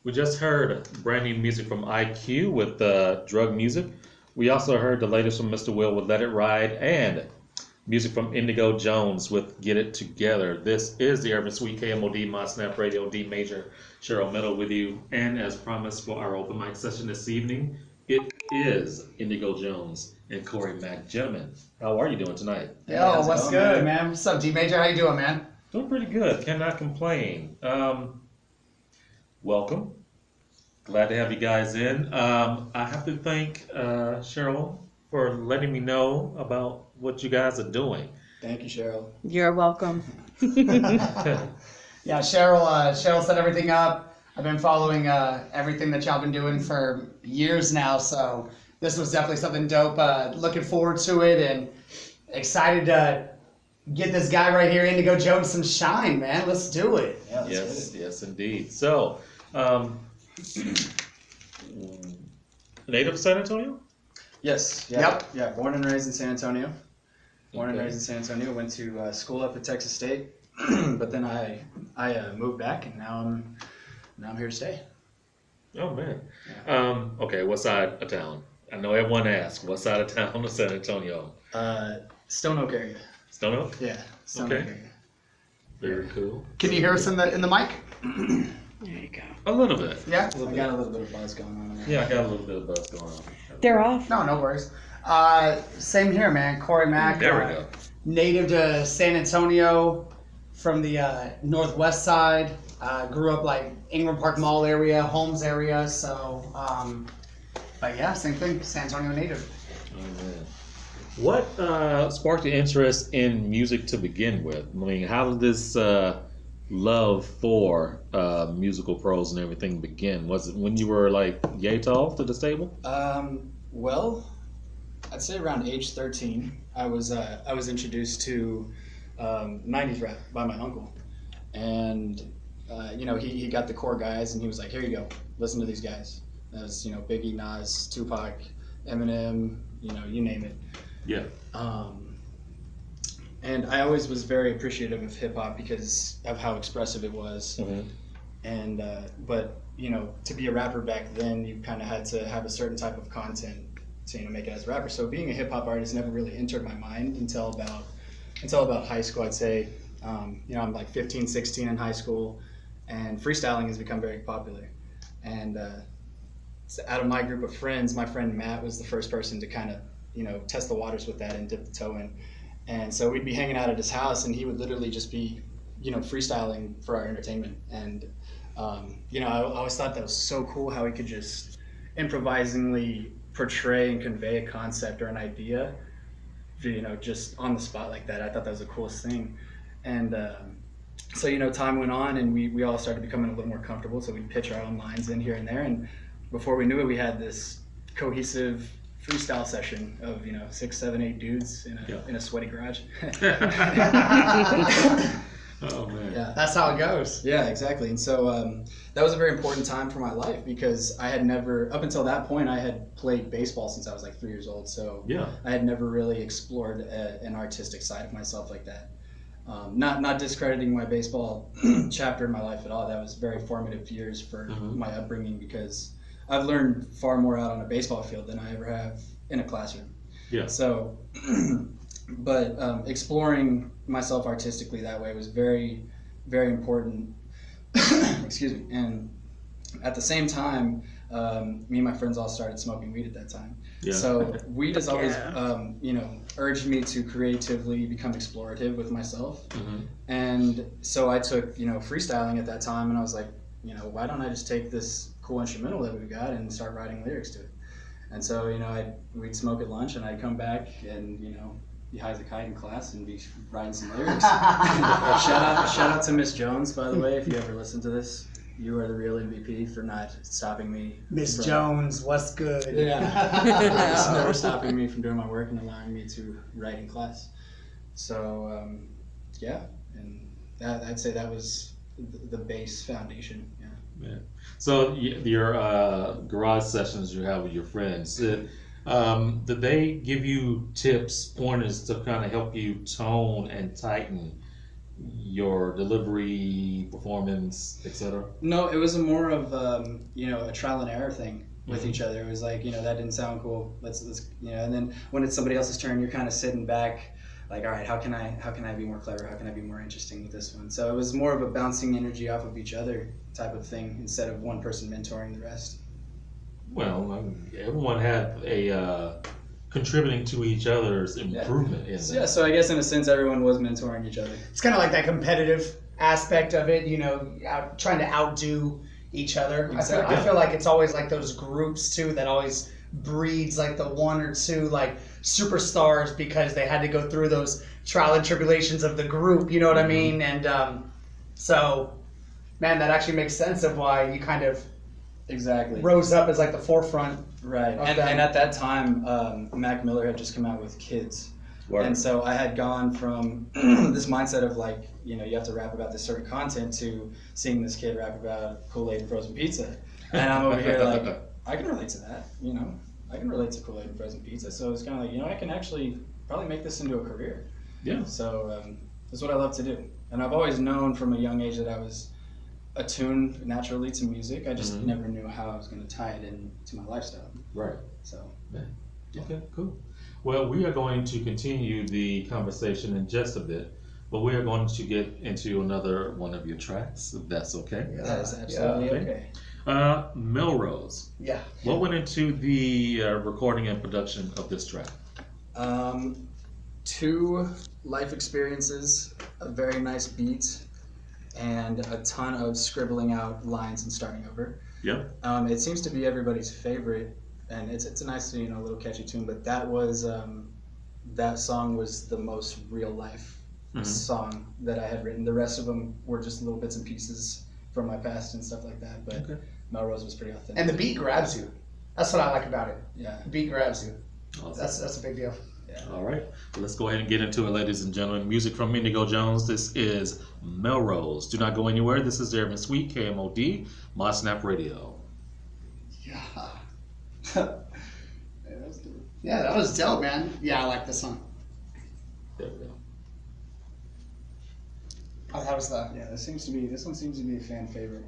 We just heard brand new music from IQ with Drug Music. We also heard the latest from Mr. Will with Let It Ride and music from Indigo Jones with Get It Together. This is the Urban Suite KMOD Mod Snap Radio D Major. Cheryl Meadow with you. And as promised for our open mic session this evening, it is Indigo Jones and Corey Mack. Gentlemen, how are you doing tonight? Yo, what's good, man? What's up, D Major? How you doing, man? Doing pretty good. Cannot complain. Welcome. Glad to have you guys in. I have to thank Cheryl for letting me know about what you guys are doing. Thank you, Cheryl. You're welcome. Yeah, Cheryl set everything up. I've been following everything that y'all been doing for years now, so this was definitely something dope. Looking forward to it and excited to get this guy right here, Indigo Jones, some shine, man. Let's do it. Yeah, Yes, indeed. So, native of San Antonio? Yes. Yeah, Yep. Yeah, born and raised in San Antonio. Born and raised in San Antonio. Went to school up at Texas State, but then I moved back, and now I'm here to stay. Oh man. Yeah. Okay, what side of town? I know everyone asks, what side of town is San Antonio? Stone Oak area. Stone Oak? Yeah, Stone Okay. Oak area. Very cool. Can you hear us in the mic? There you go. A little bit. Yeah? I got a little bit of buzz going on. Yeah, I got a little bit of buzz going on. They're off. No worries. Same here, man. Corey Mack. There we go. Native to San Antonio from the northwest side. Grew up like Ingram Park Mall area, Holmes area. So, but yeah, same thing. San Antonio native. Oh, man. What sparked your interest in music to begin with? I mean, how did this love for musical pros and everything begin? Was it when you were like yay tall to the stable? Well, I'd say around age 13, I was introduced to 90s rap by my uncle, and he got the core guys, and he was like, "Here you go, listen to these guys." That was Biggie, Nas, Tupac, Eminem, you name it. Yeah. And I always was very appreciative of hip hop because of how expressive it was. Mm-hmm. And but to be a rapper back then, you kind of had to have a certain type of content to make it as a rapper. So being a hip hop artist never really entered my mind until about high school, I'd say. I'm like 15, 16 in high school, and freestyling has become very popular. And so out of my group of friends, my friend Matt was the first person to kind of test the waters with that and dip the toe in. And so we'd be hanging out at his house, and he would literally just be freestyling for our entertainment. And I always thought that was so cool how he could just improvisingly portray and convey a concept or an idea, just on the spot like that. I thought that was the coolest thing. And so time went on, and we all started becoming a little more comfortable, so we'd pitch our own lines in here and there. And before we knew it, we had this cohesive freestyle session of 6, 7, 8 dudes in a sweaty garage. Oh man. Yeah, That's how it goes. yeah, exactly. And so that was a very important time for my life because I had never, up until that point, I had played baseball since I was like 3 years old. So Yeah. I had never really explored an artistic side of myself like that. Not discrediting my baseball chapter in my life at all. That was very formative years for my upbringing because I've learned far more out on a baseball field than I ever have in a classroom. Yeah. So, but exploring myself artistically that way was very, very important. Excuse me. And at the same time, me and my friends all started smoking weed at that time. Yeah. So weed has always, urged me to creatively become explorative with myself. Mm-hmm. And so I took, freestyling at that time, and I was like, why don't I just take this cool instrumental that we've got and start writing lyrics to it? And so, we'd smoke at lunch, and I'd come back and, be high as a kite in class and be writing some lyrics. Shout out to Miss Jones, by the way, if you ever listen to this. You are the real MVP for not stopping me. Miss Jones, what's good? Yeah. Just never stopping me from doing my work and allowing me to write in class. So, yeah, and I'd say that was the base foundation. Yeah. Yeah. So your garage sessions you have with your friends, did they give you tips, pointers to kind of help you tone and tighten your delivery, performance, etc.? No, it was more of a trial and error thing with each other. It was like, that didn't sound cool. Let's and then when it's somebody else's turn, you're kind of sitting back, like, all right, how can I be more clever? How can I be more interesting with this one? So it was more of a bouncing energy off of each other type of thing instead of one person mentoring the rest. Well, everyone had a contributing to each other's improvement in that. Yeah, so I guess in a sense everyone was mentoring each other. It's kind of like that competitive aspect of it, trying to outdo each other. Exactly. I feel like it's always like those groups too that always breeds like the one or two like superstars because they had to go through those trial and tribulations of the group, you know what I mean? And so, man, that actually makes sense of why you kind of Exactly. rose up as like the forefront. Right. And at that time, Mac Miller had just come out with Kids. Word. And so I had gone from this mindset of like, you have to rap about this certain content to seeing this kid rap about Kool-Aid and frozen pizza. And I'm over here like, I can relate to that, I can relate to Kool-Aid and frozen pizza. So it's kind of like, I can actually probably make this into a career. Yeah. So that's what I love to do. And I've always known from a young age that I was attuned naturally to music. I just never knew how I was going to tie it into my lifestyle. Right. So. Okay, cool. Well, we are going to continue the conversation in just a bit, but we are going to get into another one of your tracks, if that's okay. Yeah. That is absolutely okay. Melrose. Yeah. What went into the recording and production of this track? 2 life experiences, a very nice beat, and a ton of scribbling out lines and starting over. Yep. It seems to be everybody's favorite, and it's a nice little catchy tune. But that was that song was the most real life song that I had written. The rest of them were just little bits and pieces from my past and stuff like that. But Melrose was pretty authentic. And the beat grabs you. That's what I like about it. Yeah. The beat grabs you. Awesome. That's a big deal. Yeah. All right. Well, let's go ahead and get into it, ladies and gentlemen. Music from Indigo Jones. This is Melrose. Do not go anywhere. This is Darren Sweet, KMOD, Mod Snap Radio. Yeah. Yeah, that was dope, man. Yeah, I like this song. There we go. Oh, that was the. Yeah, this one seems to be a fan favorite.